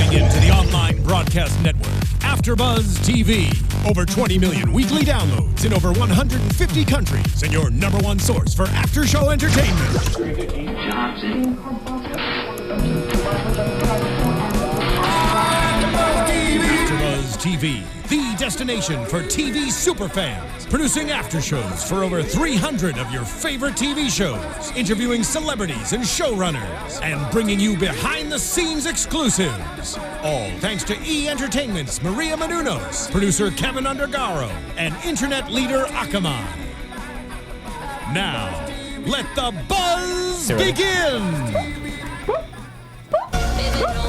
Tuning in to the online broadcast network, AFTERBUZZ TV. Over 20 million weekly downloads in over 150 countries, and your number one source for after-show entertainment. AFTERBUZZ TV, the destination for TV superfans. Producing after shows for over 300 of your favorite TV shows. Interviewing celebrities and showrunners. And bringing you behind-the-scenes exclusives. All thanks to E! Entertainment's Maria Menounos, producer Kevin Undergaro, and internet leader Akamai. Now, let the buzz begin!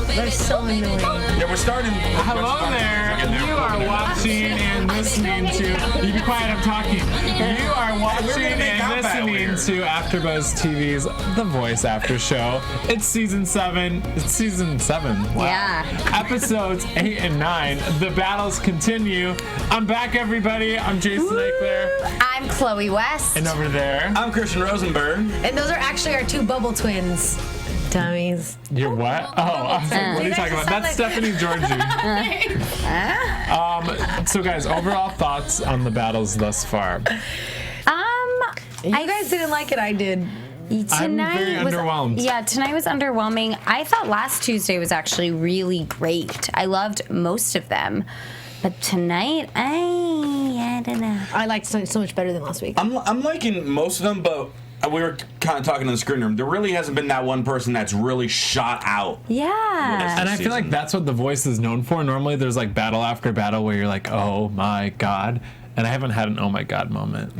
They're so annoying. Yeah, we're starting. Hello there. You are watching and listening to. You be quiet, I'm talking. You are watching and listening to AfterBuzz TV's The Voice After Show. It's season 7. It's season 7. Wow. Yeah. Episodes 8 and 9. The battles continue. I'm back, everybody. I'm Jason Ikeler. I'm Chloe West. And over there, I'm Christian Rosenberg. And those are actually our two bubble twins. Dummies. you're what? Oh, I was like, what are you talking about? That's Stephanie Giorgi. So, guys, overall thoughts on the battles thus far? You guys didn't like it, I did. I'm very underwhelmed. Yeah, tonight was underwhelming. I thought last Tuesday was actually really great. I loved most of them. But tonight, I don't know. I liked it so much better than last week. I'm liking most of them, but we were kind of talking in the screen room. There really hasn't been that one person that's really shot out. Yeah. And I feel like that's what The Voice is known for. Normally there's like battle after battle where you're like, oh my God. And I haven't had an oh my God moment.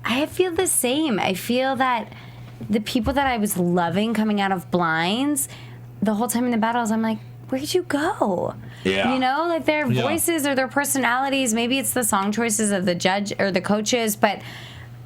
I feel the same. I feel that the people that I was loving coming out of blinds, the whole time in the battles, I'm like, where'd you go? Yeah. You know, like their voices or their personalities, maybe it's the song choices of the judge or the coaches, but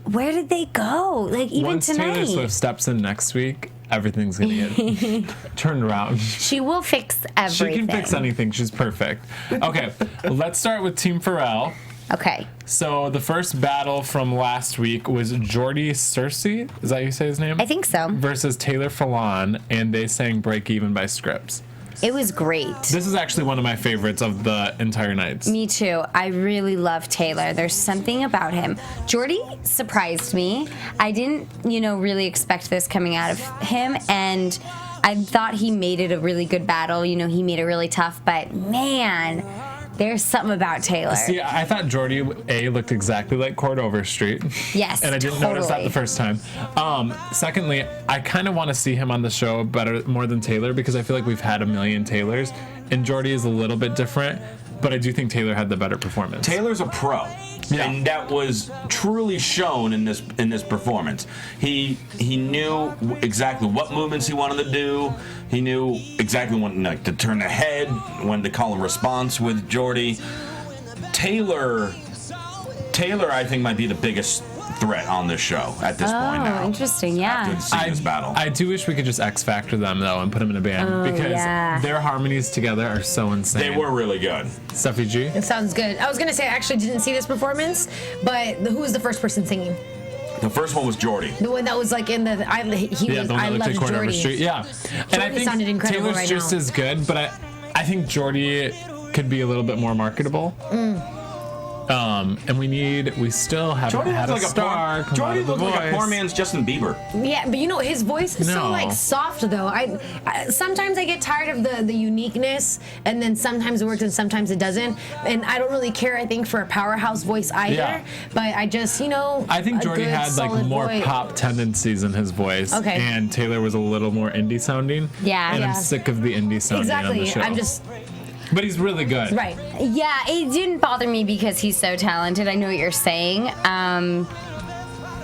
where did they go? Like, even Once tonight. Taylor Swift steps in next week, everything's going to get turned around. She will fix everything. She can fix anything. She's perfect. Okay, let's start with Team Pharrell. Okay. So the first battle from last week was Giorgi Cersei, is that how you say his name? I think so. Versus Taylor Fallon, and they sang Break Even by Scripps. It was great. This is actually one of my favorites of the entire nights. Me too. I really love Taylor. There's something about him. Giorgi surprised me. I didn't, really expect this coming out of him, and I thought he made it a really good battle. He made it really tough, but man, there's something about Taylor. See, I thought Giorgi looked exactly like Cord Overstreet. Yes, and I didn't notice that the first time. Secondly, I kind of want to see him on the show more than Taylor because I feel like we've had a million Taylors, and Giorgi is a little bit different, but I do think Taylor had the better performance. Taylor's a pro. Yeah. And that was truly shown in this performance. He knew exactly what movements he wanted to do. He knew exactly when to turn the head, when to call a response with Giorgi. Taylor, I think, might be the biggest threat on this show at this point now. Oh, interesting, yeah. After seeing this battle. I do wish we could just X Factor them, though, and put them in a band because their harmonies together are so insane. They were really good. Steffi G? It sounds good. I was going to say I actually didn't see this performance, but who was the first person singing? The first one was Giorgi. The one that was like in the... The one that I looked love like Cord Overstreet. Yeah. And I think sounded incredible Taylor's right just now. as good, but I think Giorgi could be a little bit more marketable. And we still haven't had a star. Giorgi looked like a poor man's Justin Bieber. Yeah, but his voice is so soft though. I sometimes I get tired of the uniqueness, and then sometimes it works and sometimes it doesn't. And I don't really care, I think, for a powerhouse voice either. Yeah. But I just, I think Giorgi had like more pop tendencies in his voice. Okay. And Taylor was a little more indie sounding. Yeah. And I'm sick of the indie sounding on the show. I'm just... But he's really good. Right. Yeah, it didn't bother me because he's so talented. I know what you're saying.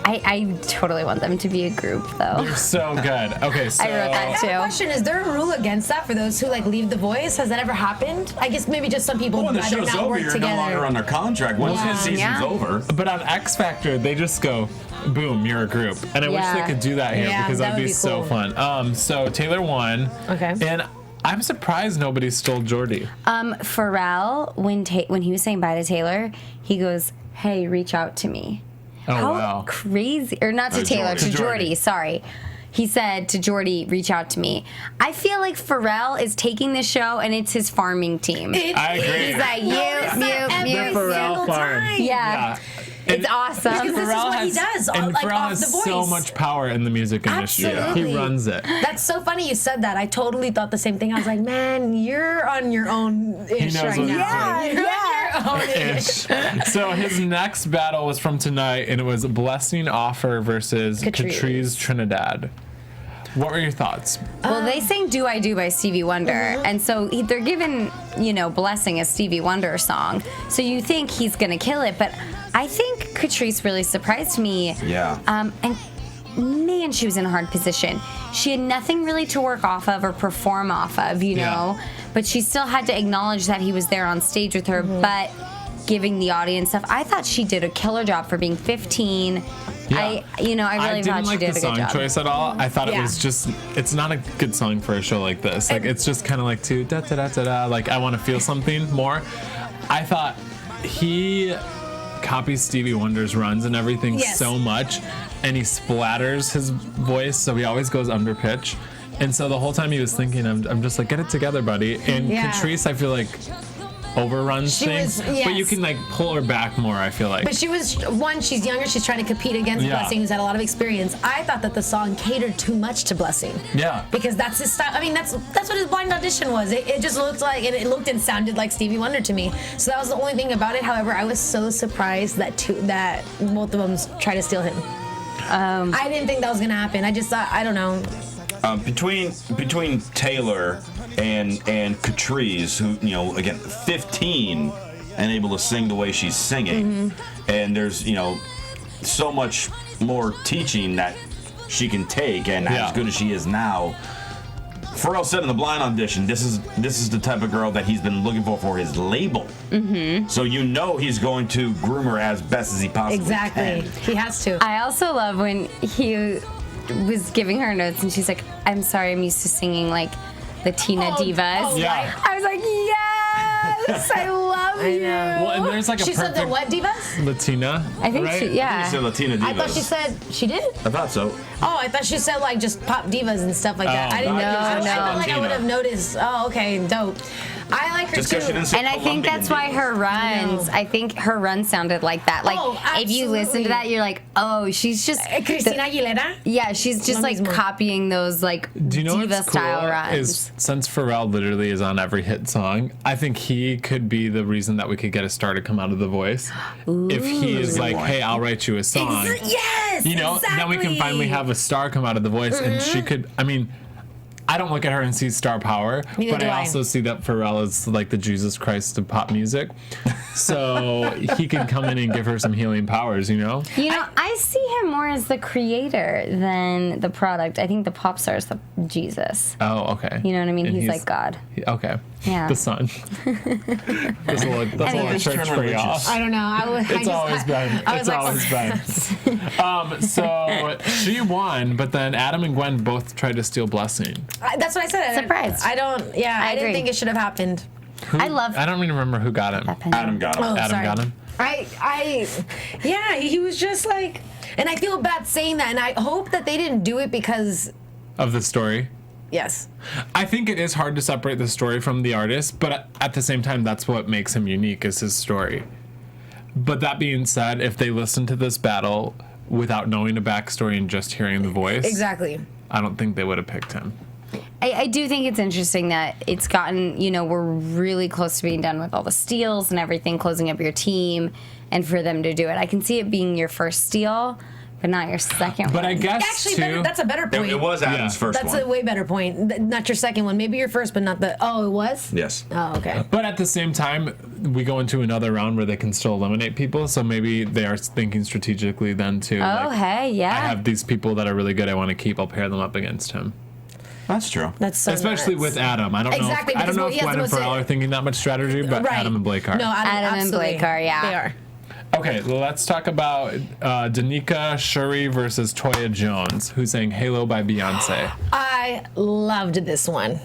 I totally want them to be a group, though. They're so good. Okay, so... I wrote that, too. I have a question. Is there a rule against that for those who, leave The Voice? Has that ever happened? I guess maybe just some people when the rather show's not over, work you're together. no longer under contract. Once the season's over. But on X Factor, they just go, boom, you're a group. And I wish they could do that here because that would be so fun. So Taylor won. Okay. And I'm surprised nobody stole Giorgi. Pharrell, when he was saying bye to Taylor, he goes, "Hey, reach out to me." Oh, How wow. crazy. Or not to Taylor, to Giorgi, sorry. he said to Giorgi, reach out to me. I feel like Pharrell is taking this show and it's his farming team. I agree. He's like, The Pharrell farm. Yeah. It's awesome. Because this is what he does. And Like, Pharrell off has The Voice. so much power in the music industry. Absolutely. He runs it. That's so funny you said that. I totally thought the same thing. I was like, man, you're on your own ish knows right what now. he's You're on your own ish. So his next battle was from tonight, and it was Blessing Offer versus Catrice Trinidad. What were your thoughts? Well, they sang Do I Do by Stevie Wonder, and so they're giving, Blessing a Stevie Wonder song. So you think he's going to kill it, but I think Catrice really surprised me. Yeah. And man, she was in a hard position. She had nothing really to work off of or perform off of, but she still had to acknowledge that he was there on stage with her, but giving the audience stuff. I thought she did a killer job for being 15. Yeah. I really thought she did a good job. I didn't like the song choice at all. I thought it was just, it's not a good song for a show like this. Like, it's just kind of like da da da da da. Like, I want to feel something more. I thought he copies Stevie Wonder's runs and everything so much, and he splatters his voice, so he always goes under pitch. And so the whole time he was thinking, I'm just like, get it together, buddy. And Catrice, I feel like, overruns things, but you can like pull her back more, I feel like. But she's younger, she's trying to compete against Blessing, who's had a lot of experience. I thought that the song catered too much to Blessing. Yeah. Because that's his style. I mean, that's what his blind audition was. It just looked like, and it looked and sounded like Stevie Wonder to me. So that was the only thing about it. However, I was so surprised that both of them tried to steal him. I didn't think that was gonna happen. I just thought, I don't know. Between Taylor and Catrice, who again 15 and able to sing the way she's singing, and there's so much more teaching that she can take, and as good as she is now. Pharrell said in the blind audition, this is the type of girl that he's been looking for his label. So he's going to groom her as best as he possibly can. He has to. I also love when he was giving her notes and she's like, I'm sorry, I'm used to singing like Latina divas. Yeah. I was like, yes, I love you. Well, and there's like She said the what divas? Latina. I think right? she, yeah. He said Latina divas. I thought she said she did. I thought so. Oh, I thought she said like just pop divas and stuff like that. I didn't know. I felt like I would have noticed. Oh, okay, dope. I like her Just too. because she didn't say And I think that's why her runs, I think her runs sounded like that. Like, if you listen to that, you're like, oh, she's just... Christina Aguilera? Yeah, she's just like copying those like Do you know diva what's style cool runs. is since Pharrell literally is on every hit song, I think he could be the reason that we could get a star to come out of The Voice. If he is like, hey, I'll write you a song. Yes, then we can finally have a star come out of The Voice, and she could, I don't look at her and see star power, but I also see that Pharrell is like the Jesus Christ of pop music. So he can come in and give her some healing powers, I see him more as the creator than the product. I think the pop star is the Jesus. Oh, okay. You know what I mean? And He's like God. Okay. Yeah. The son. That's a little church for y'all. I don't know. It's always been. It's always been. So she won, but then Adam and Gwen both tried to steal Blessing. That's what I said. Surprised. I didn't agree. think it should have happened. I don't even remember who got him. Adam got him. Oh, Adam sorry. got him. He was just like, and I feel bad saying that, and I hope that they didn't do it because Of the story. yes. I think it is hard to separate the story from the artist, but at the same time, that's what makes him unique is his story. But that being said, if they listen to this battle without knowing a backstory and just hearing the voice, Exactly. I don't think they would have picked him. I do think it's interesting that it's gotten, we're really close to being done with all the steals and everything, closing up your team, and for them to do it. I can see it being your first steal, but not your second But one. I guess, Actually, that's a better point. It was Adam's first That's one. a way better point. Not your second one. Maybe your first, but not the. Oh, it was? Yes. Oh, okay. But at the same time, we go into another round where they can still eliminate people, so maybe they are thinking strategically then too. Oh, hey, yeah. I have these people that are really good I want to keep, I'll pair them up against him. That's true. That's so Especially nuts. with Adam. I don't Exactly, know if because he has Gwen the and most- Pharrell are thinking that much strategy, but Right. Adam and Blake are. No, Adam and Blake are, yeah. They are. Okay, well, let's talk about Danica Shuri versus Toya Jones, who sang Halo by Beyonce. I loved this one.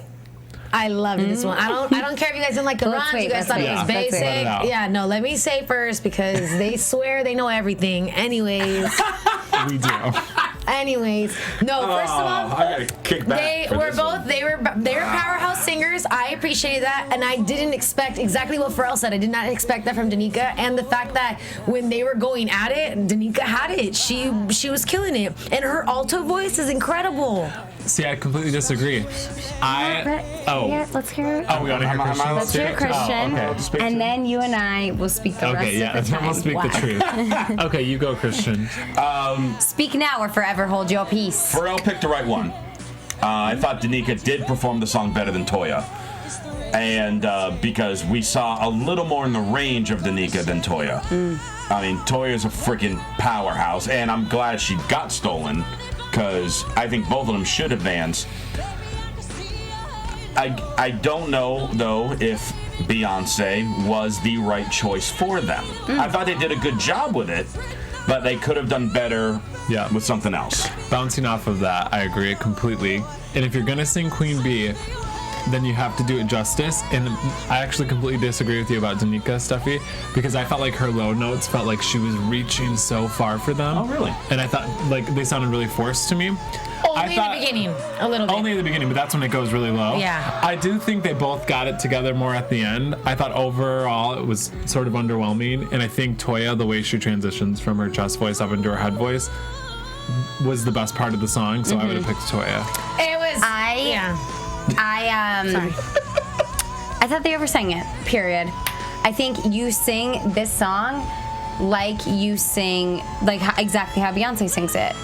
I loved this one. I don't care if you guys didn't like the Let's runs. wait, You guys let's thought it wait. was Let's wait. basic. Let it out. Yeah, no. Let me say first because they swear they know everything. Anyways, We do. Anyways, no. First of all, I gotta kick back. they were powerhouse singers. I appreciated that, and I didn't expect exactly what Pharrell said. I did not expect that from Danica, and the fact that when they were going at it, Danica had it. She was killing it, and her alto voice is incredible. See, I completely disagree. Let's hear it. Oh, we gotta hear Christian. Let's hear Christian, and then you and I will speak the rest of the time. We'll speak the truth. Okay, you go, Christian. Speak now or forever hold your peace. Pharrell picked the right one. I thought Danica did perform the song better than Toya. And because we saw a little more in the range of Danica than Toya. I mean, Toya's a freaking powerhouse, and I'm glad she got stolen, because I think both of them should advance. I don't know, though, if Beyonce was the right choice for them. I thought they did a good job with it, but they could have done better with something else. Bouncing off of that, I agree completely. And if you're gonna sing Queen Bee, then you have to do it justice. And I actually completely disagree with you about Danica, Steffi, because I felt like her low notes felt like she was reaching so far for them. Oh, really? And I thought like they sounded really forced to me. Only in the beginning, a little bit. Only in the beginning, but that's when it goes really low. Yeah. I do think they both got it together more at the end. I thought overall it was sort of underwhelming, and I think Toya, the way she transitions from her chest voice up into her head voice, was the best part of the song, so I would have picked Toya. It was. Sorry. I thought they oversang it, period. I think you sing this song like you sing, exactly how Beyonce sings it.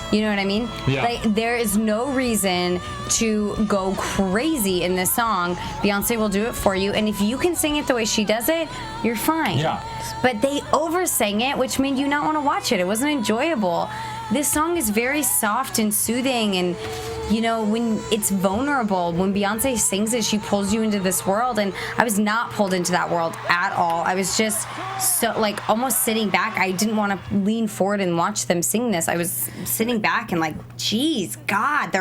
You know what I mean? Yeah. Like, there is no reason to go crazy in this song. Beyonce will do it for you, and if you can sing it the way she does it, you're fine. Yeah. But they oversang it, which made you not want to watch it. It wasn't enjoyable. This song is very soft and soothing, and you know, when it's vulnerable, when Beyonce sings it, she pulls you into this world, and I was not pulled into that world at all. I was just so, almost sitting back. I didn't want to lean forward and watch them sing this. I was sitting back and geez, God,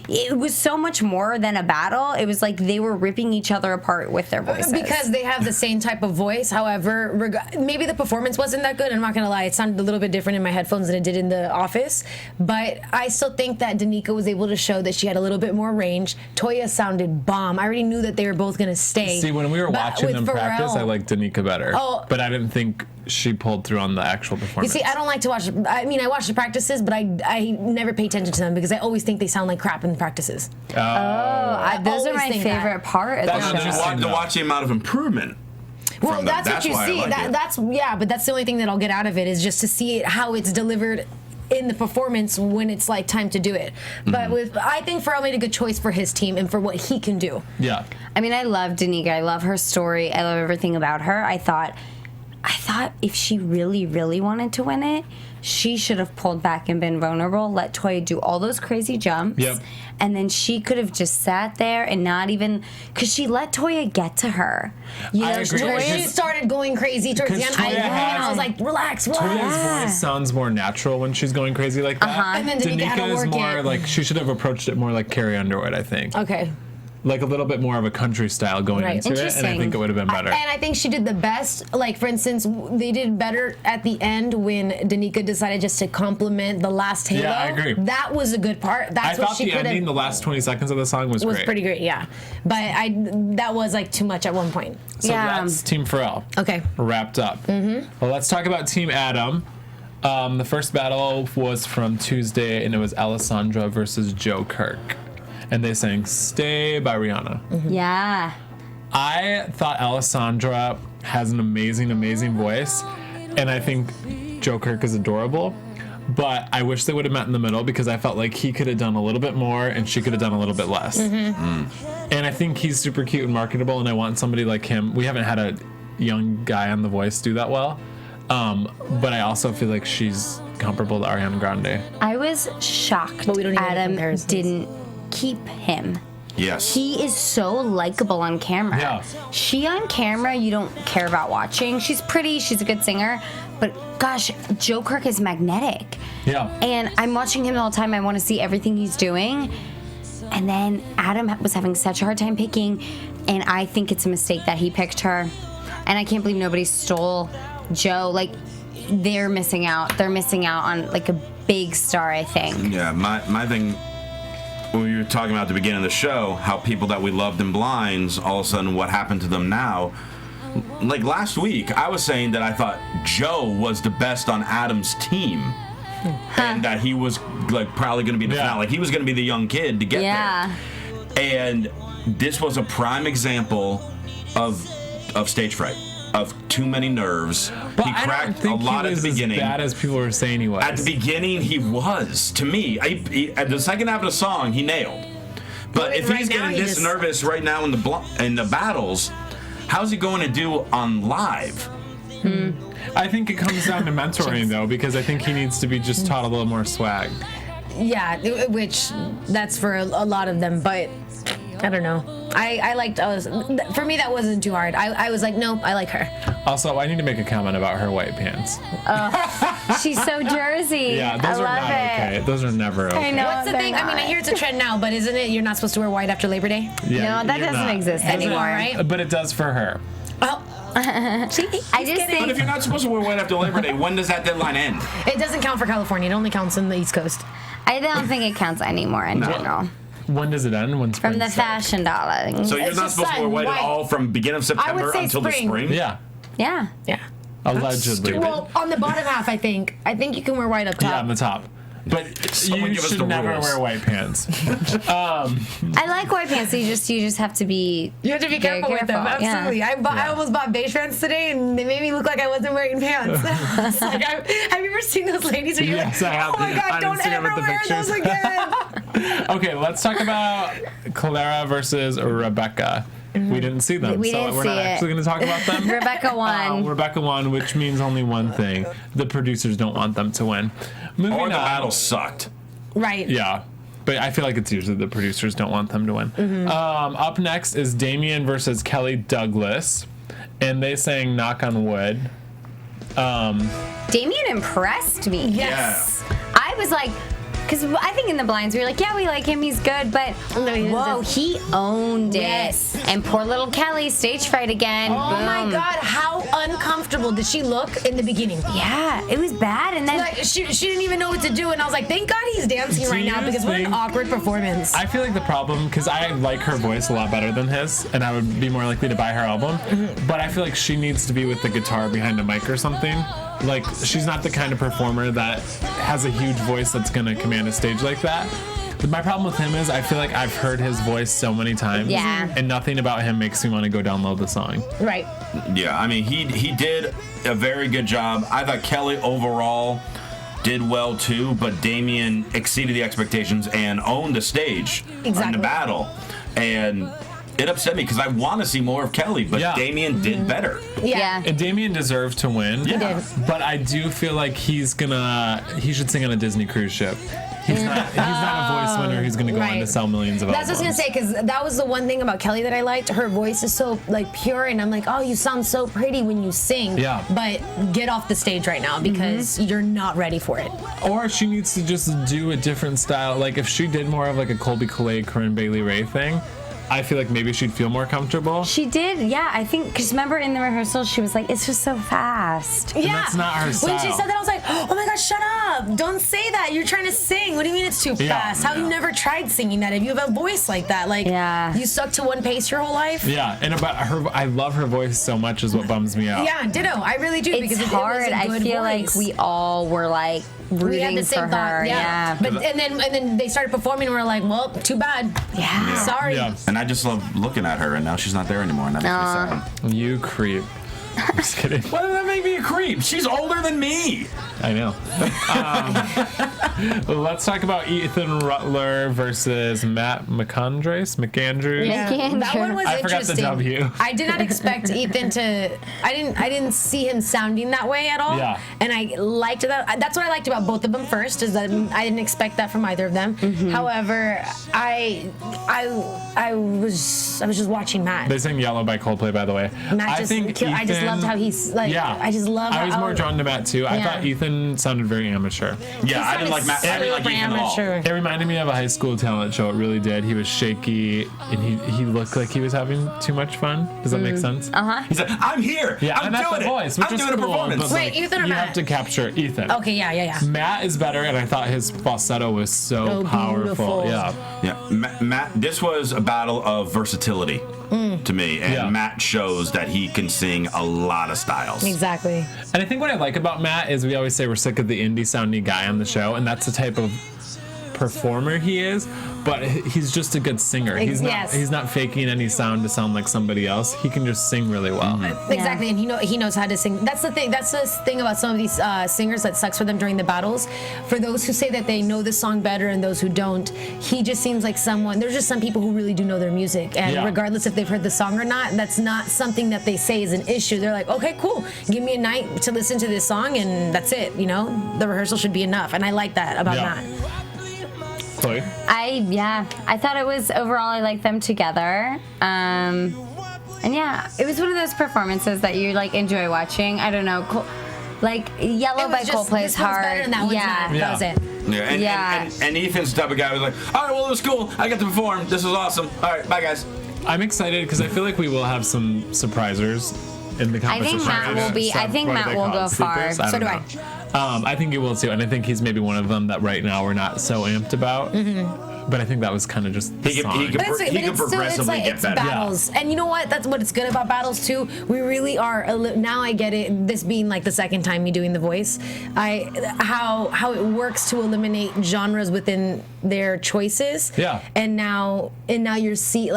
it was so much more than a battle. It was like they were ripping each other apart with their voices. Because they have the same type of voice. However, maybe the performance wasn't that good. I'm not going to lie. It sounded a little bit different in my headphones than it did in the office. But I still think that Danica was able to show that she had a little bit more range. Toya sounded bomb. I already knew that they were both going to stay. See, when we were watching them practice, I liked Danica better. Oh. But I didn't think she pulled through on the actual performance. You see, I don't like to watch. I mean, I watch the practices, but I never pay attention to them because I always think they sound like crap in the practices. Those are my favorite part of the show. To watch the amount of improvement. Well, that's what you see. But that's the only thing that I'll get out of it is just to see how it's delivered in the performance when it's time to do it. But I think Pharrell made a good choice for his team and for what he can do. Yeah. I mean, I love Danica. I love her story. I love everything about her. I thought if she really, really wanted to win it, she should have pulled back and been vulnerable, let Toya do all those crazy jumps, and then she could have just sat there and not even, because she let Toya get to her. I agree. Toya started going crazy towards the end. I was like, relax. Toya's voice sounds more natural when she's going crazy like that. And then Danica is more she should have approached it more like Carrie Underwood, I think. Okay. Like a little bit more of a country style going into it, and I think it would have been better. And I think she did the best. For instance, they did better at the end when Danica decided just to compliment the last Halo. Yeah, I agree. That was a good part. I thought the ending, the last 20 seconds of the song was great. Pretty great, yeah. But that was too much at one point. So that's Team Pharrell. Okay. Wrapped up. Well, let's talk about Team Adam. The first battle was from Tuesday, and it was Alessandra versus Joe Kirk. And they sang Stay by Rihanna. Yeah. I thought Alessandra has an amazing, amazing voice. And I think Joe Kirk is adorable. But I wish they would have met in the middle because I felt like he could have done a little bit more and she could have done a little bit less. And I think he's super cute and marketable, and I want somebody like him. We haven't had a young guy on The Voice do that well. But I also feel like she's comparable to Ariana Grande. I was shocked but we don't Adam didn't keep him. Yes. He is so likable on camera. Yeah. She on camera, you don't care about watching. She's pretty, she's a good singer, but gosh, Joe Kirk is magnetic. Yeah. And I'm watching him all the time. I want to see everything he's doing. And then Adam was having such a hard time picking, and I think it's a mistake that he picked her. And I can't believe nobody stole Joe. They're missing out. They're missing out on a big star, I think. Yeah, my thing, when we were talking about at the beginning of the show, how people that we loved in blinds, all of a sudden what happened to them now. Like last week, I was saying that I thought Joe was the best on Adam's team. And that he was like probably going to be the finale. Like he was going to be the young kid to get there. And this was a prime example of stage fright, of too many nerves. But he cracked a lot at the beginning. As bad as people were saying he was. At the beginning, he was. To me, at the second half of the song, he nailed. But if he's getting this nervous right now in the battles, how's he going to do on live? I think it comes down to mentoring, though, because I think he needs to be just taught a little more swag. Yeah, which that's for a lot of them, but I don't know. For me, that wasn't too hard. I was like, nope, I like her. Also, I need to make a comment about her white pants. She's so Jersey. Yeah, those are not okay. Those are never okay. I know. What's the thing? I mean, I hear it's a trend now, but isn't it? You're not supposed to wear white after Labor Day? Yeah, No, that doesn't exist anymore, right? But it does for her. Oh. I just think. But if you're not supposed to wear white after Labor Day, when does that deadline end? It doesn't count for California. It only counts in the East Coast. I don't think it counts anymore in general. When does it end? When spring From the starts? fashion dollar. So you're not supposed to wear white at all from beginning of September until the spring? Yeah, Yeah. Yeah. allegedly. Well, on the bottom half, I think you can wear white up top. Yeah, on the top. But Someone you give us should the never rules. wear white pants. I like white pants. You just have to be. You have to be very careful with them. Absolutely. Yeah. I almost bought beige pants today, and they made me look like I wasn't wearing pants. It's like, have you ever seen those ladies where you're Yes, like, I have. oh my God, On don't Instagram ever with the wear pictures. those again? Okay, let's talk about Clara versus Rebecca. We didn't see them, We so didn't we're see not it. actually going to talk about them. Rebecca won. Rebecca won, which means only one thing: the producers don't want them to win. Moving Or the on. battle sucked. Right. Yeah, but I feel like it's usually the producers don't want them to win. Up next is Damien versus Kelly Douglas, and they sang "Knock on Wood." Damien impressed me. Yes. I was like, because I think in the blinds we were like, yeah, we like him, he's good, but whoa, he owned it. Yes. And poor little Kelly, stage fright again. Oh my Boom. God, how uncomfortable did she look in the beginning? Yeah, it was bad, and then Like she didn't even know what to do, and I was like, thank God he's dancing right now, you because what an think- awkward performance. I feel like the problem, because I like her voice a lot better than his, and I would be more likely to buy her album, but I feel like she needs to be with the guitar behind a mic or something. Like, she's not the kind of performer that has a huge voice that's going to command a stage like that. My problem with him is I feel like I've heard his voice so many times, and nothing about him makes me want to go download the song. Right. Yeah, I mean, he did a very good job. I thought Kelly overall did well too, but Damien exceeded the expectations and owned the stage in the battle. And it upset me because I want to see more of Kelly, but Damien did better. yeah. And Damien deserved to win. He did. But I do feel like he should sing on a Disney cruise ship. He's not a voice winner who's going to go on to sell millions of albums. That's what I was going to say, because that was the one thing about Kelly that I liked. Her voice is so like pure, and I'm like, oh, you sound so pretty when you sing. Yeah. But get off the stage right now, because you're not ready for it. Or she needs to just do a different style. Like, if she did more of like a Colby Calais, Corinne Bailey Rae thing, I feel like maybe she'd feel more comfortable. She did, yeah. I think, because remember in the rehearsal, she was like, it's just so fast. Yeah. that's not her When she style. said that, I was like, oh my God, shut up. Don't say that. You're trying to sing. What do you mean it's too fast? How you never tried singing that if you have a voice like that? Like, you stuck to one pace your whole life? Yeah, and about her, I love her voice so much is what bums me out. Yeah, ditto. I really do. It's because hard. It was a good I feel voice. like we all were like rooting We had the same for thought, her. yeah. But and then they started performing, and we're like, well, too bad. Yeah. Sorry. Yeah. And I just love looking at her, and now she's not there anymore, and that makes me sad. You creep. I'm just kidding. Why does that make me a creep? She's older than me. I know. Let's talk about Ethan Rutler versus Matt McAndrews. Yeah. That one was I forgot the interesting. W. I did not expect Ethan to. I didn't see him sounding that way at all. Yeah. And I liked that. That's what I liked about both of them. First is that I didn't expect that from either of them. However, I was just watching Matt. They sang Yellow by Coldplay, by the way. Matt I just think I just loved how he's like. I just love. I was more drawn to Matt too. I Yeah. thought Ethan sounded very amateur. Yeah, I didn't like Matt. I didn't like Ethan at all. It reminded me of a high school talent show. It really did. He was shaky and he looked like he was having too much fun. Does that make sense? He said, "I'm here. Yeah, I'm and that's doing the voice, it. which I'm is doing a cool, performance." but, Wait, Ethan or you Matt? have to capture Ethan. Okay, yeah. Matt is better, and I thought his falsetto was so powerful. beautiful. Yeah. Matt. This was a battle of versatility to me, and Matt shows that he can sing a lot of styles. Exactly. And I think what I like about Matt is we always say we're sick of the indie sounding guy on the show, and that's the type of performer he is, but he's just a good singer. He's not faking any sound to sound like somebody else. He can just sing really well. Exactly, and he knows how to sing. That's the thing. That's the thing about some of these singers that sucks for them during the battles. For those who say that they know the song better and those who don't, he just seems like someone. There's just some people who really do know their music, and regardless if they've heard the song or not, that's not something that they say is an issue. They're like, okay, cool, give me a night to listen to this song, and that's it. You know, the rehearsal should be enough, and I like that about Matt. I thought it was overall I liked them together. And yeah, it was one of those performances that you like enjoy watching. I don't know, like Yellow by Coldplay is hard. Better and that one's not. That was it. And Ethan's the type of guy who was like, all right, well, it was cool. I got to perform. This was awesome. All right, bye, guys. I'm excited because I feel like we will have some surprisers in the competition. I think Matt will go far. So do I. I think he will too, and I think he's maybe one of them that right now we're not so amped about. But I think that was kind of just the song. He could progressively get better. Battles. And you know what? That's what it's good about battles too. We really are. Now I get it. This being like the second time me doing The Voice, how it works to eliminate genres within their choices. Yeah. And now you see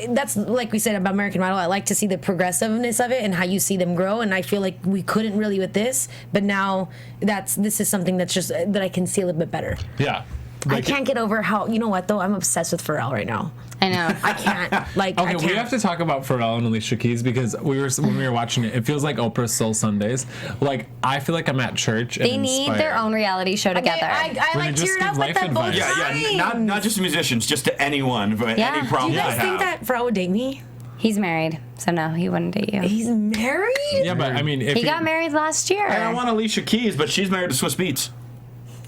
that's like we said about American Idol. I like to see the progressiveness of it and how you see them grow. And I feel like we couldn't really with this, but now this is something that's just that I can see a little bit better. Yeah. I can't get over how, you know what though, I'm obsessed with Pharrell right now. I know. I can't. I can't. We have to talk about Pharrell and Alicia Keys because when we were watching it, it feels like Oprah's Soul Sundays. Like, I feel like I'm at church and they need their own reality show together. I like teared up like that both times. Yeah, not just musicians, just to anyone, but any problem. Do you guys think that Pharrell would date me? He's married, so no, he wouldn't date you. He's married? Yeah, but I mean, if he got married last year. I want Alicia Keys, but she's married to Swiss Beats.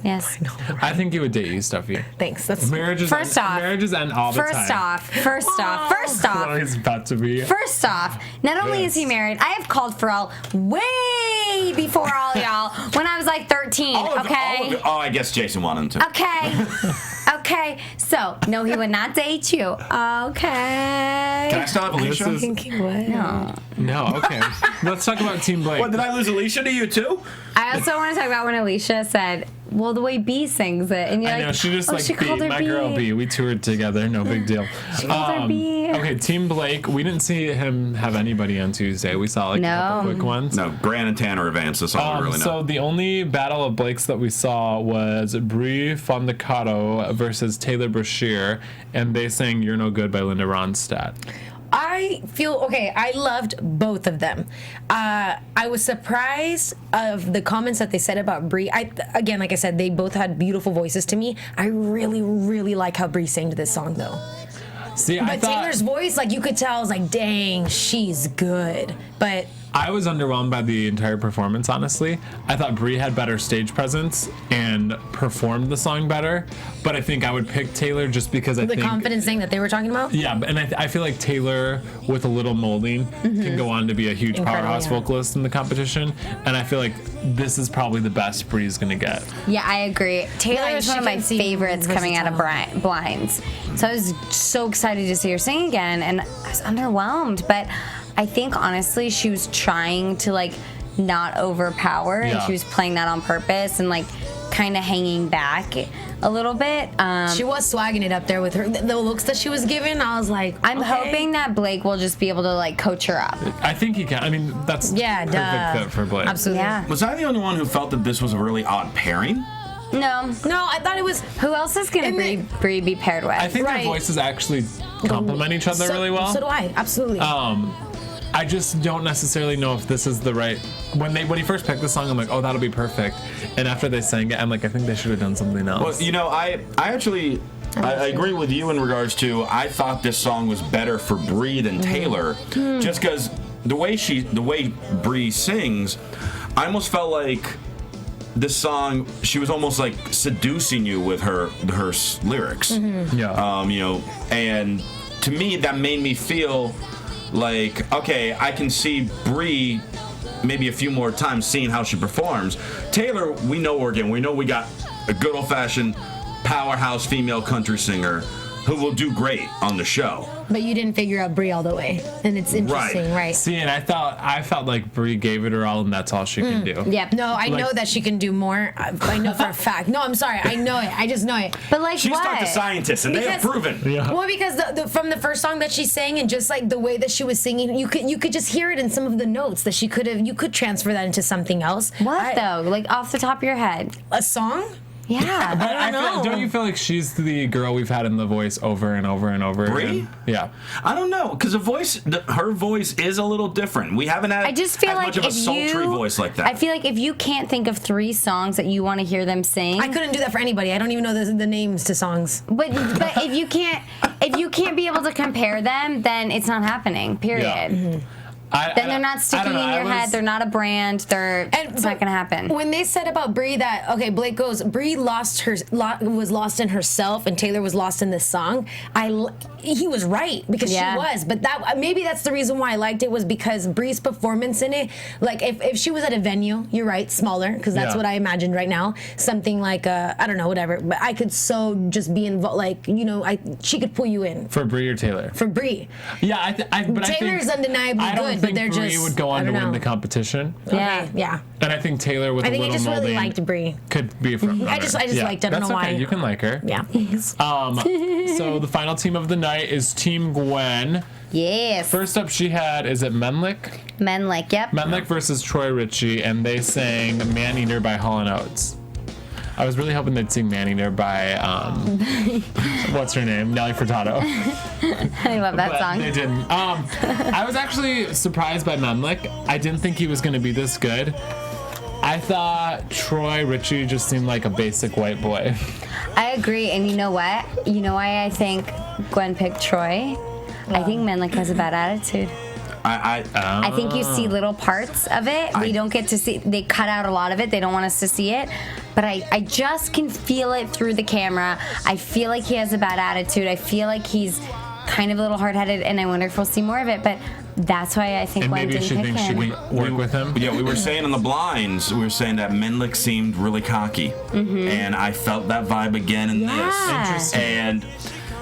Yes. I think he would date you, Stuffy. Thanks. That's marriages end all the time. First off. He's about to be. First off, not only is he married, I have called Pharrell way before all y'all when I was like 13. Okay. I guess Jason wanted him to. Okay. Okay. So no, he would not date you. Okay. Can I still have Alicia? I think he would. No. Okay. Let's talk about Team Blake. What, did I lose Alicia to you too? I also want to talk about when Alicia said, "Well, the way B sings it," and you're I know, like, she just she B, called her my B. girl B. We toured together, no big deal. She called her B. Okay, Team Blake. We didn't see him have anybody on Tuesday. We saw like a couple quick ones. No, Grant and Tanner advanced. That's all we really know. So the only battle of Blake's that we saw was Brie Fondacato versus Taylor Brashear, and they sang "You're No Good" by Linda Ronstadt. I feel okay. I loved both of them. I was surprised of the comments that they said about Brie. Again, like I said, they both had beautiful voices to me. I really, really like how Brie sang this song, though. See, but Taylor's voice, like you could tell, I was like, dang, she's good. But I was underwhelmed by the entire performance, honestly. I thought Brie had better stage presence and performed the song better, but I think I would pick Taylor just because I think... The confidence thing that they were talking about? Yeah, and I feel like Taylor, with a little molding, can go on to be a huge powerhouse vocalist in the competition, and I feel like this is probably the best Brie's going to get. Yeah, I agree. Taylor is one of my favorites coming out of Blinds. So I was so excited to see her sing again, and I was underwhelmed, but I think honestly she was trying to like not overpower, and she was playing that on purpose and like kind of hanging back a little bit. She was swagging it up there with her the looks that she was giving. I was like, I'm hoping that Blake will just be able to like coach her up. I think he can. I mean, that's perfect fit for Blake. Absolutely. Yeah. Was I the only one who felt that this was a really odd pairing? No, I thought it was. Who else is gonna Brie be paired with? I think their voices actually complement each other really well. So do I. Absolutely. I just don't necessarily know if this is the right. When he first picked the song, I'm like, oh, that'll be perfect. And after they sang it, I'm like, I think they should have done something else. Well, you know, I actually I agree with you in regards to I thought this song was better for Brie than Taylor, just because the way Brie sings, I almost felt like this song, she was almost like seducing you with her lyrics. Mm-hmm. Yeah. You know, and to me that made me feel like, okay, I can see Brie maybe a few more times seeing how she performs. Taylor, we know we got a good old-fashioned powerhouse female country singer who will do great on the show. But you didn't figure out Brie all the way, and it's interesting, right? See, and I felt like Brie gave it her all, and that's all she can do. Yep. No, I know that she can do more. I know for a fact. No, I'm sorry. I know it. I just know it. But like She's what? like the scientists, and they have proven. Yeah. Well, because from the first song that she sang and just like the way that she was singing, you could just hear it in some of the notes that you could transfer that into something else. What though? Like off the top of your head? A song? Yeah. But I don't know. don't you feel like she's the girl we've had in The Voice over and over and over Brie? again? Yeah. I don't know, because her voice is a little different. We haven't had I just feel as like much of a sultry voice like that. I feel like if you can't think of 3 songs that you want to hear them sing, I couldn't do that for anybody. I don't even know the names to songs. but if you can't be able to compare them, then it's not happening. Period. Yeah. Mm-hmm. Then they're not sticking in your head. They're not a brand. It's not gonna happen. When they said about Brie that, okay, Blake goes, Brie was lost in herself and Taylor was lost in this song. He was right, because she was. But maybe that's the reason why I liked it, was because Brie's performance in it. Like if she was at a venue, you're right, smaller, because that's what I imagined right now. Something like I don't know, whatever. But I could so just be involved, like, you know, she could pull you in. For Brie or Taylor? For Brie. Yeah, but Taylor's undeniably good, but they're Brie just. would go on to win the competition. Yeah. Okay, yeah. And I think Taylor with a little I just really molding liked Brie. could be a front runner. I just liked it. I don't That's know okay. why. You can like her. Yeah. So the final team of the night is Team Gwen. Yes. First up she had, is it Menlik? Menlik, yep. Menlik versus Troy Ritchie, and they sang Man Eater by Hall & Oates. I was really hoping they'd sing Man Eater by, what's her name? Nelly Furtado. I love that song. They didn't. I was actually surprised by Menlik. I didn't think he was going to be this good. I thought Troy Ritchie just seemed like a basic white boy. I agree, and you know what? You know why I think Gwen picked Troy? I think Menlik has a bad attitude. I think you see little parts of it. We don't get to see. They cut out a lot of it. They don't want us to see it. But I just can feel it through the camera. I feel like he has a bad attitude. I feel like he's kind of a little hard-headed, and I wonder if we'll see more of it. But that's why I think Gwen didn't pick him. Maybe she thinks she can work with him. Yeah, we were saying in the blinds, we were saying that Menlik seemed really cocky. And I felt that vibe again in this. Interesting. And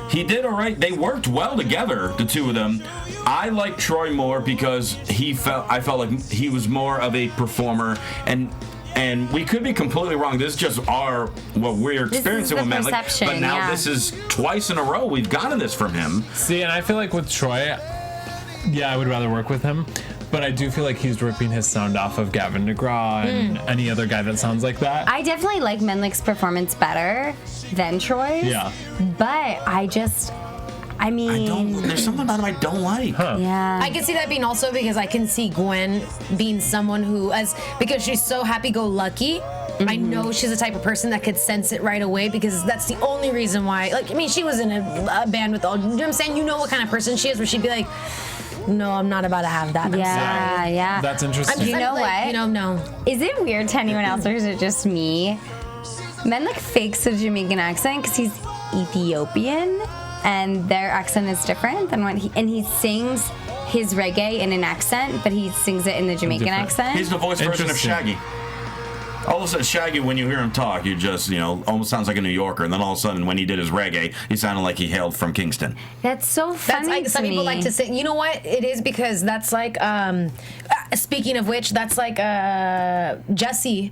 he did all right. They worked well together, the two of them. I like Troy more because I felt like he was more of a performer, and we could be completely wrong. This is just what we're experiencing with Menlik. But now this is twice in a row we've gotten this from him. See, and I feel like with Troy, I would rather work with him. But I do feel like he's ripping his sound off of Gavin DeGraw and any other guy that sounds like that. I definitely like Menlik's performance better than Troy's. Yeah. But I mean, there's something about him I don't like. Yeah. I can see that being also because I can see Gwen being someone who, because she's so happy-go-lucky, I know she's the type of person that could sense it right away, because that's the only reason why. Like, I mean, she was in a band with all, you know what I'm saying? You know what kind of person she is, where she'd be like, no, I'm not about to have that. I'm sorry. Yeah. That's interesting. You know what? You know, no. Is it weird to anyone else, or is it just me? Menlik fakes a Jamaican accent because he's Ethiopian, and their accent is different than he sings his reggae in an accent, but he sings it in the Jamaican accent. He's the voice version of Shaggy. All of a sudden, Shaggy, when you hear him talk, you just, almost sounds like a New Yorker. And then all of a sudden, when he did his reggae, he sounded like he hailed from Kingston. That's so funny. That's like, some people like to say, you know what? It is because that's like, speaking of which, that's like Jesse.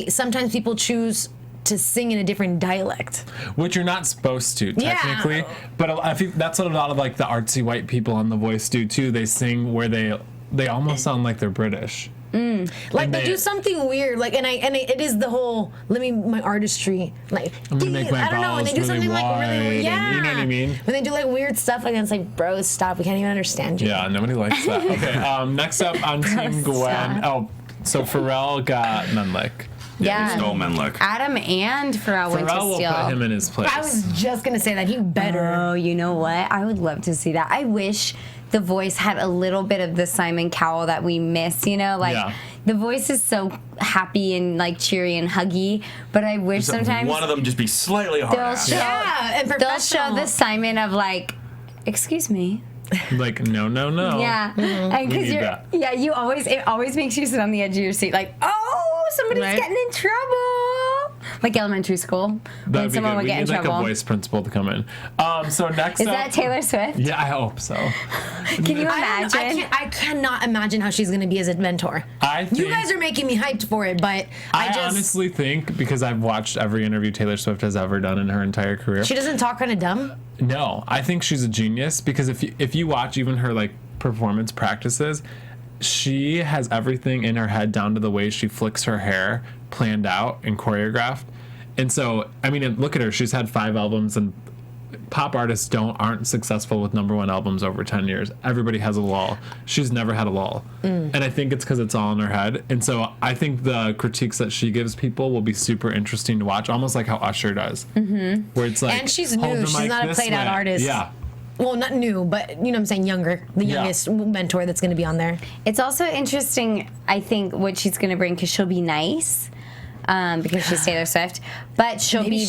Sometimes people choose to sing in a different dialect, which you're not supposed to technically. Yeah. But I think that's what a lot of like the artsy white people on The Voice do too. They sing where they almost sound like they're British. Like they do something weird, like and it is the whole my artistry, like I'm gonna make my I don't know, and they do balls something really like really weird, wide, you know what I mean? When they do like weird stuff, like it's like, bro, stop, we can't even understand you. Yeah, nobody likes that. Okay, next up on Team Gwen. stop. Oh, so Pharrell got Menlik. Yeah, he stole Menlick. Adam and Pharrell went to Pharrell steal. will put him in his place. I was just gonna say that he better. Oh, you know what? I would love to see that. I wish The Voice had a little bit of the Simon Cowell that we miss, you know? Like, The Voice is so happy and, like, cheery and huggy, but I wish sometimes... one of them just be slightly hard. and they'll show the Simon of, like, excuse me. Like, no. Yeah. And because it always makes you sit on the edge of your seat, like, oh, somebody's getting in trouble. Like elementary school, when someone would get in trouble. We need like a voice principal to come in. So next is that Taylor Swift? Yeah, I hope so. Can you imagine? I cannot imagine how she's going to be as a mentor. You guys are making me hyped for it, but I honestly think, because I've watched every interview Taylor Swift has ever done in her entire career. She doesn't talk kind of dumb? No, I think she's a genius, because if you watch even her like performance practices, she has everything in her head down to the way she flicks her hair planned out and choreographed. And so, I mean, look at her. She's had 5 albums, and pop artists aren't successful with #1 albums over 10 years. Everybody has a lull. She's never had a lull. And I think it's because it's all in her head. And so I think the critiques that she gives people will be super interesting to watch, almost like how Usher does. Where it's like, and she's new. She's not a played-out artist. Yeah. Well, not new, but you know what I'm saying, younger. The youngest mentor that's going to be on there. It's also interesting, I think, what she's going to bring, because she'll be nice. Because she's Taylor Swift, but she'll be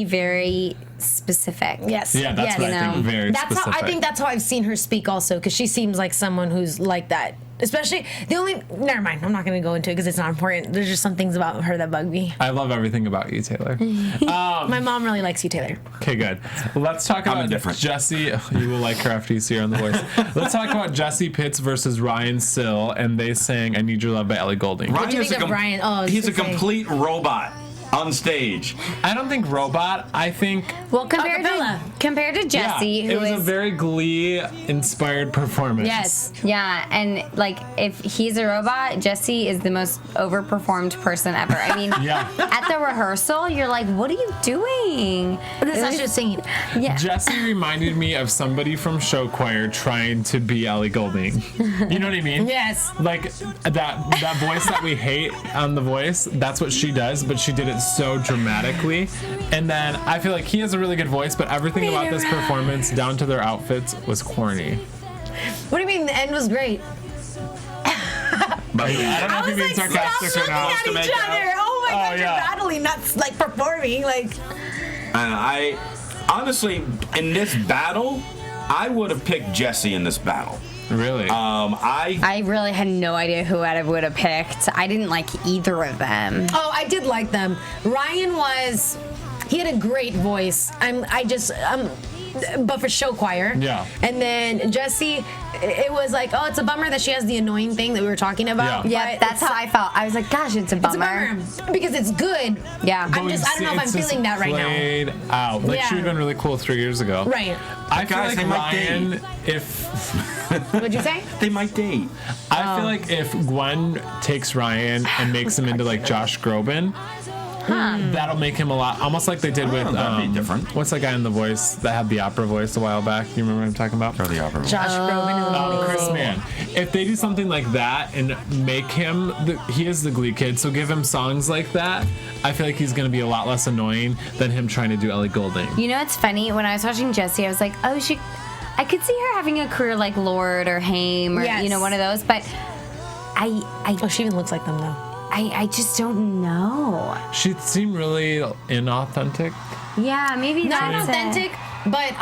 very specific. Yes. Yeah, that's what I think. Very specific. I think that's how I've seen her speak also, because she seems like someone who's like that. Especially never mind. I'm not going to go into it because it's not important. There's just some things about her that bug me. I love everything about you, Taylor. My mom really likes you, Taylor. Okay, good. Let's talk about Jesse. You will like her after you see her on The Voice. Let's talk about Jesse Pitts versus Ryan Sill, and they sang "I Need Your Love" by Ellie Goulding. What do you think of Ryan? Oh, he's a complete robot on stage. I don't think robot. I think compared to Jesse, who it was a very Glee-inspired performance. Yes, yeah, and like if he's a robot, Jesse is the most overperformed person ever. I mean, at the rehearsal, you're like, "What are you doing?" That's not just singing. Yeah, Jesse reminded me of somebody from show choir trying to be Ellie Goulding. You know what I mean? Yes. Like that voice that we hate on The Voice. That's what she does, but she did it so dramatically. And then I feel like he has a really good voice, but everything about this performance, down to their outfits, was corny. What do you mean? The end was great. But I don't know if you're being sarcastic or not. At each other. Oh my God, you're battling, not like performing. Like, I honestly, in this battle, I would have picked Jesse in this battle. Really? I really had no idea who I would have picked. I didn't like either of them. Oh, I did like them. Ryan he had a great voice. But for show choir. Yeah. And then Jesse, it was like, oh, it's a bummer that she has the annoying thing that we were talking about. Yeah, that's how I felt. I was like, gosh, it's a bummer. Because it's good. Yeah. I don't know if I'm feeling that right now. Played out. Like she would have been really cool 3 years ago. Right. I feel like Ryan, What'd you say? They might date. I feel like if Gwen takes Ryan and makes him into like Josh Groban, that'll make him a lot, almost like they did with that'd be different. What's that guy in The Voice that had the opera voice a while back? You remember what I'm talking about? Or the opera voice. Josh Groban. Chris Mann. If they do something like that and make him, he is the Glee kid, so give him songs like that, I feel like he's going to be a lot less annoying than him trying to do Ellie Goulding. You know, it's funny, when I was watching Jesse, I was like, oh, I could see her having a career like Lorde or Haim or, you know, one of those, but she even looks like them, though. I just don't know. She seemed really inauthentic. Yeah, maybe not authentic, but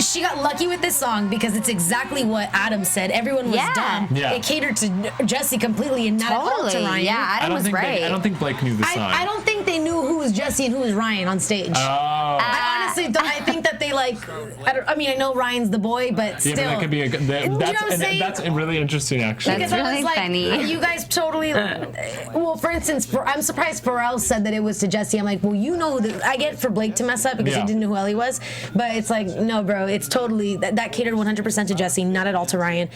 she got lucky with this song because it's exactly what Adam said. Everyone was dumb. Yeah. It catered to Jesse completely and not at all to Ryan. Yeah, Adam was right. I don't think Blake knew the song. I don't think they knew who was Jesse and who was Ryan on stage. Oh. I honestly don't. I think that they I know Ryan's the boy, but still. Yeah, but that could be a good. That's really interesting, actually. That's really funny. You guys totally. Well, for instance, I'm surprised Pharrell said that it was to Jesse. I'm like, well, you know, I get for Blake to mess up because he didn't know who Ellie was, but it's like, no, bro, it's totally that catered 100% to Jesse, not at all to Ryan.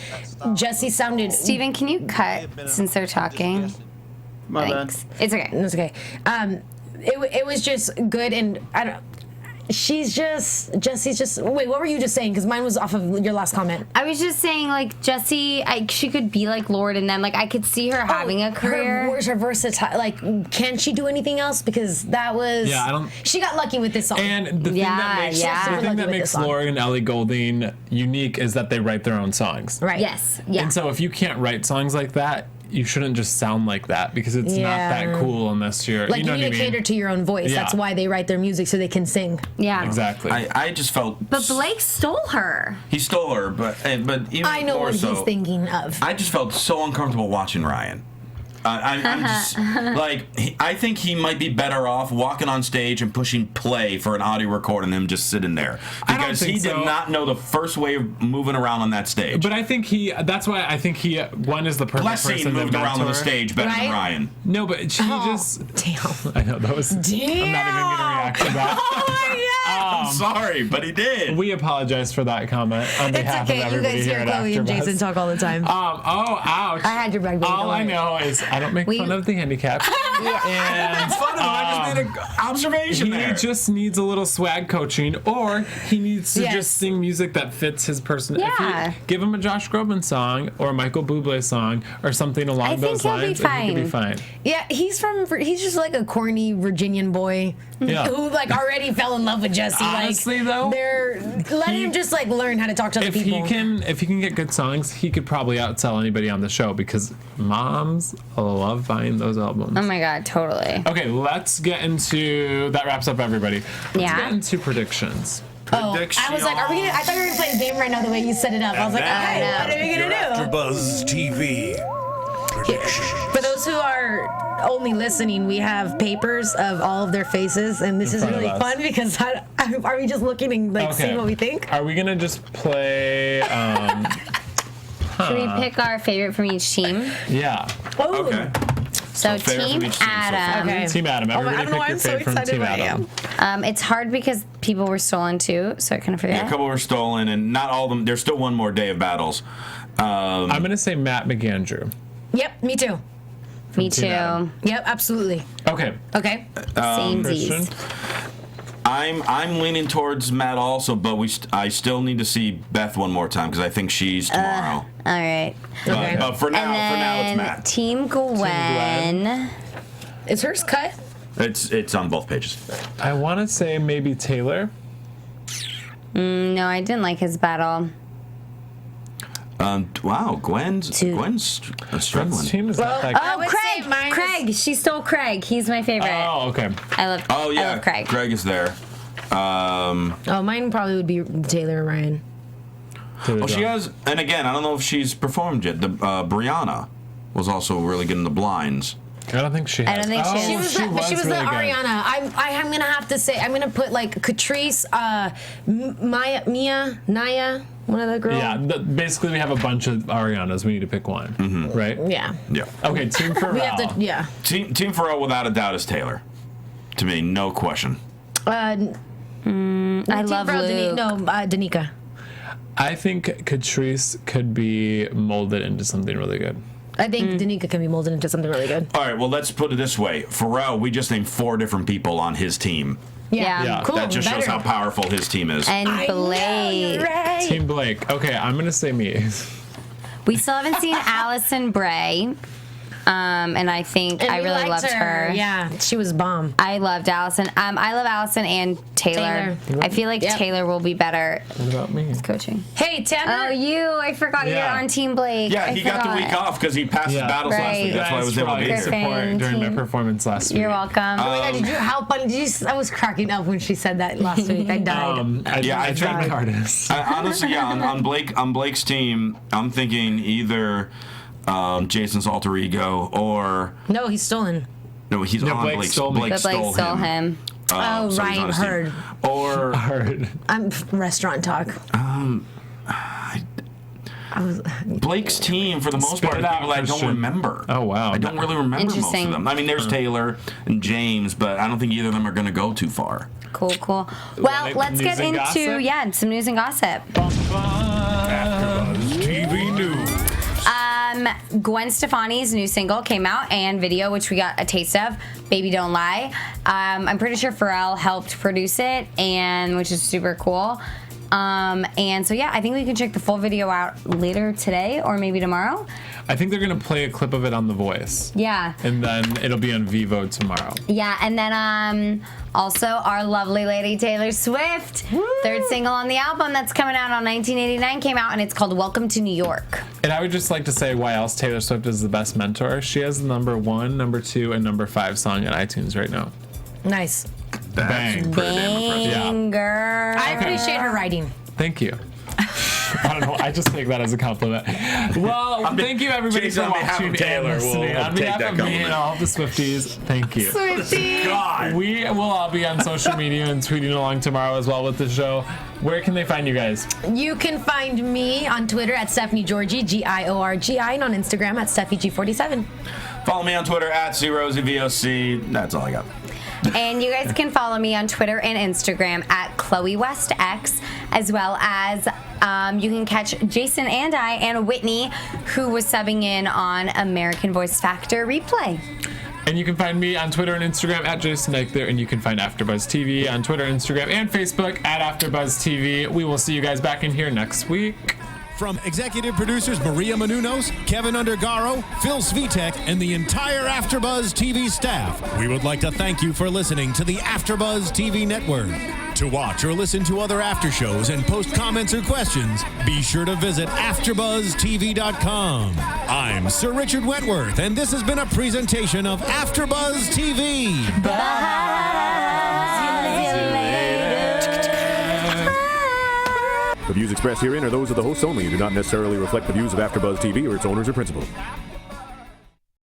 Jesse sounded. Steven, can you cut since they're talking? My Thanks. bad. It's okay. It's okay. It was just good, and I don't. Jesse's just. Wait, what were you just saying? Because mine was off of your last comment. I was just saying, like, Jessie, she could be like Lorde, and then, like, I could see her having a career. Her versatile. Like, can she do anything else? Because that was. Yeah, I don't. She got lucky with this song. And the thing that makes Lorde and Ellie Goulding unique is that they write their own songs. Right. Yes. Yeah. And so if you can't write songs like that, you shouldn't just sound like that because it's not that cool unless you're. Like, you know you need to cater to your own voice. Yeah. That's why they write their music so they can sing. Yeah. Exactly. I just felt. But Blake stole her. He stole her, but even I know more what so, he's thinking of. I just felt so uncomfortable watching Ryan. I'm just like, I think he might be better off walking on stage and pushing play for an audio record and him just sitting there because he did not know the first way of moving around on that stage. But I think that's why I think one is the perfect person. moved around on the stage better than Ryan. No, but she just. Damn. I know that was. Damn. I'm not even gonna react to that. Oh my God. I'm sorry, but he did. We apologize for that comment on behalf of everybody you guys here hear at Chloe and AfterBuzz. Jason talk all the time. Oh, ouch. I had your back, baby. All I know is I don't make fun of the handicap. And it's fun. I just made an observation there. He just needs a little swag coaching, or he needs to just sing music that fits his personality. Yeah. If you give him a Josh Groban song or a Michael Bublé song or something along those lines, and he could be fine. Yeah, he's just like a corny Virginian boy who like already fell in love with Jesse. Honestly, like, though, let him just like learn how to talk to other people. If he can get good songs, he could probably outsell anybody on the show because moms love buying those albums. Oh my God, totally. Okay, let's get into that. Wraps up everybody. Let's get into predictions. Oh, I was like, I thought we were gonna play the game right now the way you set it up. I was like, okay, what are we gonna do? AfterBuzz TV prediction. For those who are only listening, we have papers of all of their faces, and this is really fun because are we just looking and like seeing what we think? Are we gonna just play? Should we pick our favorite from each team? Yeah. Oh. Okay. So Team Adam. Okay. Team Adam. Everybody pick your favorite from Team Adam. It's hard because people were stolen too, so I kind of forget. Yeah, a couple were stolen, and not all of them. There's still one more day of battles. I'm gonna say Matt McAndrew. Yep, me too. Me too. Yep, absolutely. Okay. Okay. Samesies. I'm leaning towards Matt also, but I still need to see Beth one more time because I think she's tomorrow. All right. But for now, it's Matt. Team Gwen. Is hers cut? It's on both pages. I want to say maybe Taylor. No, I didn't like his battle. Wow, Gwen's struggling. Gwen's team is not that Oh, Craig. She stole Craig. He's my favorite. Oh, okay. I love Craig. Craig is there. Mine probably would be Taylor or Ryan. She has, and again, I don't know if she's performed yet. Brianna was also really good in the blinds. I don't think she has. I don't think she was the really Ariana. I'm gonna have to say I'm gonna put like Catrice, Mia, Naya, one of the girls. Yeah, basically we have a bunch of Arianas. We need to pick one, right? Yeah. Yeah. Okay, Team Pharrell. We have to. Yeah. Team Pharrell, without a doubt, is Taylor. To me, no question. I love Luke. Danica. I think Catrice could be molded into something really good. I think Danica can be molded into something really good. All right, well, let's put it this way. Pharrell, we just named 4 different people on his team. Yeah. Cool. That just shows how powerful his team is. And Blake. Right. Team Blake. Okay, I'm gonna say me. We still haven't seen Allison Bray. And I think I really loved her. Yeah, she was bomb. I loved Allison. I love Allison and Taylor. I feel like Taylor will be better. What about me? Coaching. Hey, Tanner. Oh, you! I forgot you're on Team Blake. Yeah, he got the week off because he passed his battles last week. That's why I was able to be here. Griffin, During my perforance last week. You're welcome. Oh my God, how funny! I was cracking up when she said that last week. I died. I tried my hardest. Honestly, on Blake's team, I'm thinking either Jason's alter ego or No, he's stolen. no, he's on Blake Blake's. stole me. Blake stole him. So he's on Ryan his team. Heard. Or Hard. I'm restaurant talk. Blake's team, for the most part, Spit are it out, people I don't Christian. remember. Oh, wow. I don't really remember most of Interesting. them. I mean, there's Taylor and James, but I don't think either of them are going to go too far. Cool. Well, let's get news and into gossip? some news and gossip. AfterBuzz TV News. Gwen Stefani's new single came out and video, which we got a taste of, Baby Don't Lie. I'm pretty sure Pharrell helped produce it, and which is super cool. And so yeah, I think we can check the full video out later today or maybe tomorrow. I think they're gonna play a clip of it on The Voice. Yeah. And then it'll be on Vivo tomorrow. Yeah, and then also our lovely lady Taylor Swift, third single on the album that's coming out on 1989 came out, and it's called Welcome to New York. And I would just like to say why else Taylor Swift is the best mentor. She has the #1, #2, and #5 song on iTunes right now. Nice. Bang. Banger. I appreciate her writing. Thank you. I don't know. I just take that as a compliment. Well, thank you everybody Jason, for watching Taylor, and listening. we'll On take behalf that of me compliment. and all the Swifties, thank you. Swifties. God. We will all be on social media and tweeting along tomorrow as well with the show. Where can they find you guys? You can find me on Twitter at Stephanie Giorgi, Giorgi, and on Instagram at SteffiG47. Follow me on Twitter at CRosieVOC. That's all I got. And you guys can follow me on Twitter and Instagram at Chloe West X, as well as you can catch Jason and I and Whitney, who was subbing in on American Voice Factor Replay. And you can find me on Twitter and Instagram at Jason Ikeler, and you can find AfterBuzz TV on Twitter, Instagram, and Facebook at AfterBuzz TV. We will see you guys back in here next week. From executive producers Maria Menounos, Kevin Undergaro, Phil Svitek, and the entire AfterBuzz TV staff, we would like to thank you for listening to the AfterBuzz TV network. To watch or listen to other after shows and post comments or questions, be sure to visit AfterBuzzTV.com. I'm Sir Richard Wentworth, and this has been a presentation of AfterBuzz TV. The views expressed herein are those of the hosts only and do not necessarily reflect the views of AfterBuzz TV or its owners or principals.